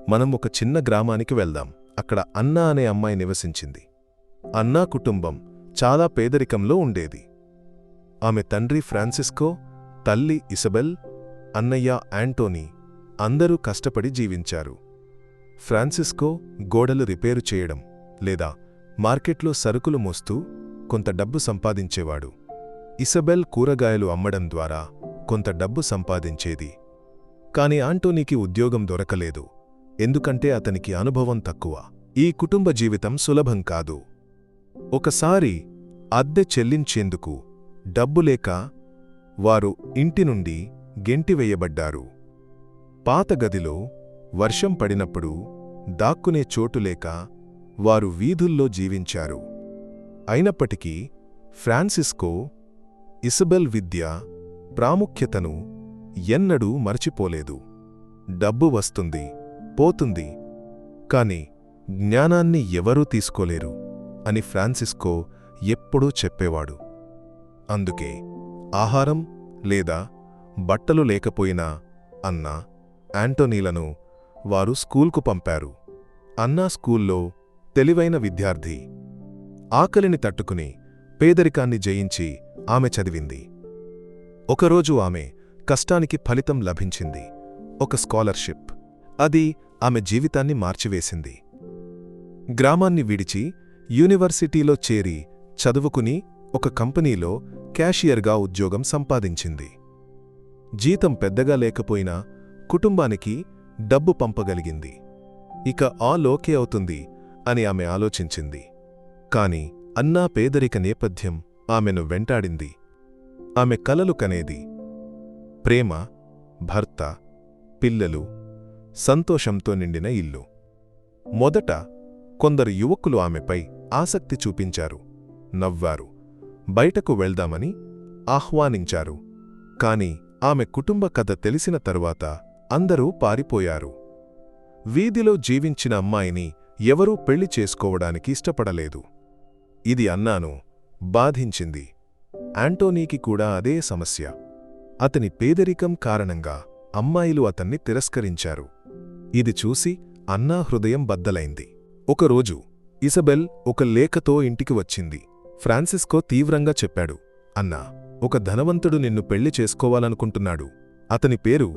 మనం ఒక చిన్న గ్రామానికి వెళ్దాం. అక్కడ అన్నా అనే అమ్మాయి నివసించింది. అన్నా కుటుంబం చాలా పేదరికంలో ఉండేది. ఆమె తండ్రి ఫ్రాన్సిస్కో, తల్లి ఇసబెల్, అన్నయ్య యాంటోనీ అందరూ కష్టపడి జీవించారు. ఫ్రాన్సిస్కో గోడలు రిపేరు చేయడం లేదా మార్కెట్లో సరుకులు మోస్తూ కొంత డబ్బు సంపాదించేవాడు. ఇసబెల్ కూరగాయలు అమ్మడం ద్వారా కొంత డబ్బు సంపాదించేది. కాని ఆంటోనీకి ఉద్యోగం దొరకలేదు, ఎందుకంటే అతనికి అనుభవం తక్కువ. ఈ కుటుంబ జీవితం సులభం కాదు. ఒకసారి అద్దె చెల్లించేందుకు డబ్బులేక వారు ఇంటి నుండి గెంటివేయబడ్డారు. పాత గదిలో వర్షం పడినప్పుడు దాక్కునే చోటులేక వారు వీధుల్లో జీవించారు. అయినప్పటికీ ఫ్రాన్సిస్కో ఇసబెల్ విద్య ప్రాముఖ్యతను ఎన్నడూ మరచిపోలేదు. డబ్బు వస్తుంది, పోతుంది, కాని జ్ఞానాన్ని ఎవరూ తీసుకోలేరు అని ఫ్రాన్సిస్కో ఎప్పుడూ చెప్పేవాడు. అందుకే ఆహారం లేదా బట్టలు లేకపోయినా అన్నా, యాంటోనీలను వారు స్కూల్కు పంపారు. అన్నా స్కూల్లో తెలివైన విద్యార్థి. ఆకలిని తట్టుకుని పేదరికాన్ని జయించి ఆమె చదివింది. ఒకరోజు ఆమె కష్టానికి ఫలితం లభించింది, ఒక స్కాలర్షిప్. అది ఆమె జీవితాన్ని మార్చివేసింది. గ్రామాన్ని విడిచి యూనివర్సిటీలో చేరి చదువుకుని ఒక కంపెనీలో క్యాషియర్గా ఉద్యోగం సంపాదించింది. జీతం పెద్దగా లేకపోయినా కుటుంబానికి డబ్బు పంపగలిగింది. ఇక ఆ లోకే అవుతుంది అని ఆమె ఆలోచించింది. కాని అన్నా పేదరిక నేపథ్యం ఆమెను వెంటాడింది. ఆమె కలలు కనేది ప్రేమ, భర్త, పిల్లలు, సంతోషంతో నిండిన ఇల్లు. మొదట కొందరు యువకులు ఆమెపై ఆసక్తి చూపించారు, నవ్వారు, బయటకు వెళ్దామని ఆహ్వానించారు. కాని ఆమె కుటుంబ కథ తెలిసిన తరువాత అందరూ పారిపోయారు. వీధిలో జీవించిన అమ్మాయిని ఎవరూ పెళ్లి చేసుకోవడానికి ఇష్టపడలేదు. ఇది అన్నాను బాధించింది. యాంటోనీకి కూడా అదే సమస్య. అతని పేదరికం కారణంగా అమ్మాయిలు అతన్ని తిరస్కరించారు. ఇది చూసి అన్నా హృదయం బద్దలైంది. ఒకరోజు ఇసబెల్ ఒక లేఖతో ఇంటికి వచ్చింది. ఫ్రాన్సిస్కో తీవ్రంగా చెప్పాడు, అన్నా, ఒక ధనవంతుడు నిన్ను పెళ్లి చేసుకోవాలనుకుంటున్నాడు. అతని పేరు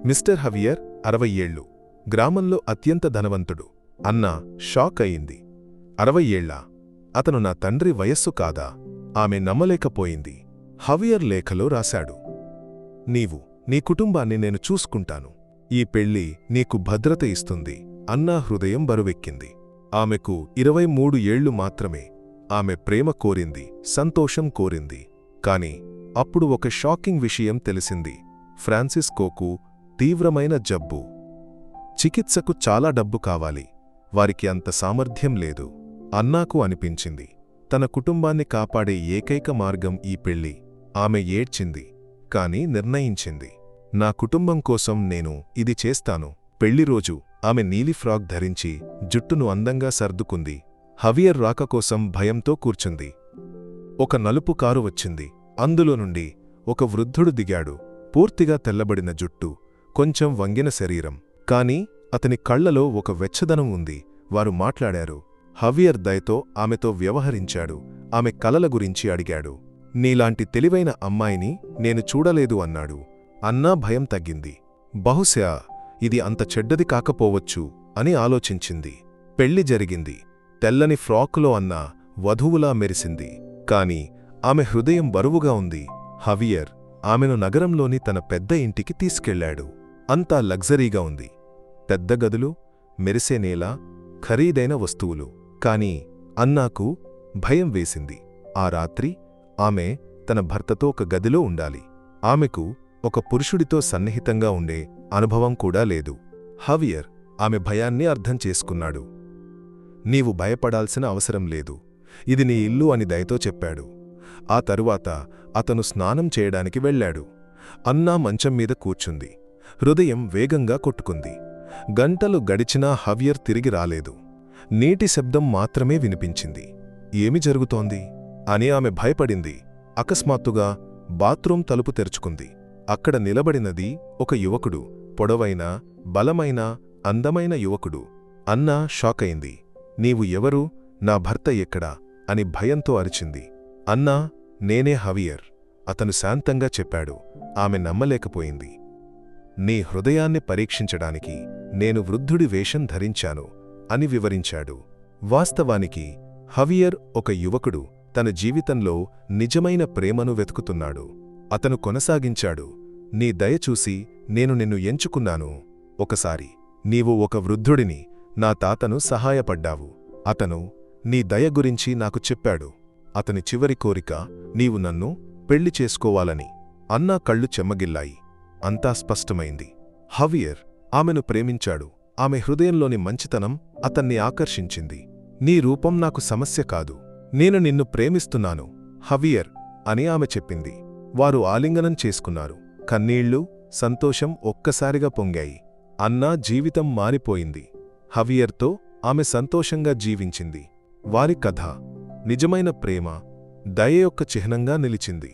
మిస్టర్ హవియర్, 60 ఏళ్ళు, గ్రామంలో అత్యంత ధనవంతుడు. అన్నా షాక్ అయింది. 60 ఏళ్లా? అతను నా తండ్రి వయస్సు కాదా? ఆమె నమ్మలేకపోయింది. హవియర్ లేఖలో రాశాడు, నీవు, నీ కుటుంబాన్ని నేను చూసుకుంటాను. ఈ పెళ్లి నీకు భద్రత ఇస్తుంది. అన్నా హృదయం బరువెక్కింది. ఆమెకు 23 ఏళ్లు మాత్రమే. ఆమె ప్రేమ కోరింది, సంతోషం కోరింది. కాని అప్పుడు ఒక షాకింగ్ విషయం తెలిసింది. ఫ్రాన్సిస్కోకు తీవ్రమైన జబ్బు. చికిత్సకు చాలా డబ్బు కావాలి. వారికి అంత సామర్థ్యం లేదు. అన్నాకు అనిపించింది, తన కుటుంబాన్ని కాపాడే ఏకైక మార్గం ఈ పెళ్లి. ఆమె ఏడ్చింది, కాని నిర్ణయించింది, నా కుటుంబం కోసం నేను ఇది చేస్తాను. పెళ్లిరోజు ఆమె నీలి ఫ్రాక్ ధరించి జుట్టును అందంగా సర్దుకుంది. హవియర్ రాక కోసం భయంతో కూర్చుంది. ఒక నలుపు కారు వచ్చింది. అందులో నుండి ఒక వృద్ధుడు దిగాడు. పూర్తిగా తెల్లబడిన జుట్టు, కొంచెం వంగిన శరీరం, కాని అతని కళ్లలో ఒక వెచ్చదనం ఉంది. వారు మాట్లాడారు. హవియర్ దయతో ఆమెతో వ్యవహరించాడు. ఆమె కలల గురించి అడిగాడు. నీలాంటి తెలివైన అమ్మాయిని నేను చూడలేదు అన్నాడు. అన్నా భయం తగ్గింది. బహుశా ఇది అంత చెడ్డది కాకపోవచ్చు అని ఆలోచించింది. పెళ్లి జరిగింది. తెల్లని ఫ్రాకులో అన్నా వధువులా మెరిసింది. కాని ఆమె హృదయం బరువుగా ఉంది. హవియర్ ఆమెను నగరంలోని తన పెద్ద ఇంటికి తీసుకెళ్లాడు. అంతా లగ్జరీగా ఉంది. పెద్ద గదులు, మెరిసే నేల, ఖరీదైన వస్తువులు. కాని అన్నాకు భయం వేసింది. ఆ రాత్రి ఆమె తన భర్తతో ఒక గదిలో ఉండాలి. ఆమెకు ఒక పురుషుడితో సన్నిహితంగా ఉండే అనుభవం కూడా లేదు. హవియర్ ఆమె భయాన్ని అర్థం చేసుకున్నాడు. నీవు భయపడాల్సిన అవసరం లేదు, ఇది నీ ఇల్లు అని దయతో చెప్పాడు. ఆ తరువాత అతను స్నానం చేయడానికి వెళ్లాడు. అన్నా మంచం మీద కూర్చుంది. హృదయం వేగంగా కొట్టుకుంది. గంటలు గడిచినా హవియర్ తిరిగి రాలేదు. నీటి శబ్దం మాత్రమే వినిపించింది. ఏమి జరుగుతోంది అని ఆమె భయపడింది. అకస్మాత్తుగా బాత్రూం తలుపు తెరుచుకుంది. అక్కడ నిలబడినది ఒక యువకుడు. పొడవైన, బలమైన, అందమైన యువకుడు. అన్నా షాకయింది. నీవు ఎవరు, నా భర్త ఎక్కడా అని భయంతో అరిచింది. అన్నా, నేనే హవియర్, అతను శాంతంగా చెప్పాడు. ఆమె నమ్మలేకపోయింది. నీ హృదయాన్ని పరీక్షించడానికి నేను వృద్ధుడి వేషం ధరించాను అని వివరించాడు. వాస్తవానికి హవియర్ ఒక యువకుడు, తన జీవితంలో నిజమైన ప్రేమను వెతుకుతున్నాడు. అతను కొనసాగించాడు. నీ దయ చూసి నేను నిన్ను ఎంచుకున్నాను. ఒకసారి నీవు ఒక వృద్ధుడిని, నా తాతను సహాయపడ్డావు. అతను నీ దయ గురించి నాకు చెప్పాడు. అతని చివరి కోరిక నీవు నన్ను పెళ్లి చేసుకోవాలని. అన్నా కళ్ళు చెమ్మగిల్లాయి. అంతా స్పష్టమైంది. హవియర్ ఆమెను ప్రేమించాడు. ఆమె హృదయంలోని మంచితనం అతన్ని ఆకర్షించింది. నీ రూపం నాకు సమస్య కాదు, నేను నిన్ను ప్రేమిస్తున్నాను హవియర్ అని ఆమె చెప్పింది. వారు ఆలింగనం చేసుకున్నారు. కన్నీళ్లు, సంతోషం ఒక్కసారిగా పొంగాయి. అన్నా జీవితం మారిపోయింది. హవియర్తో ఆమె సంతోషంగా జీవించింది. వారి కథ నిజమైన ప్రేమ, దయ యొక్క చిహ్నంగా నిలిచింది.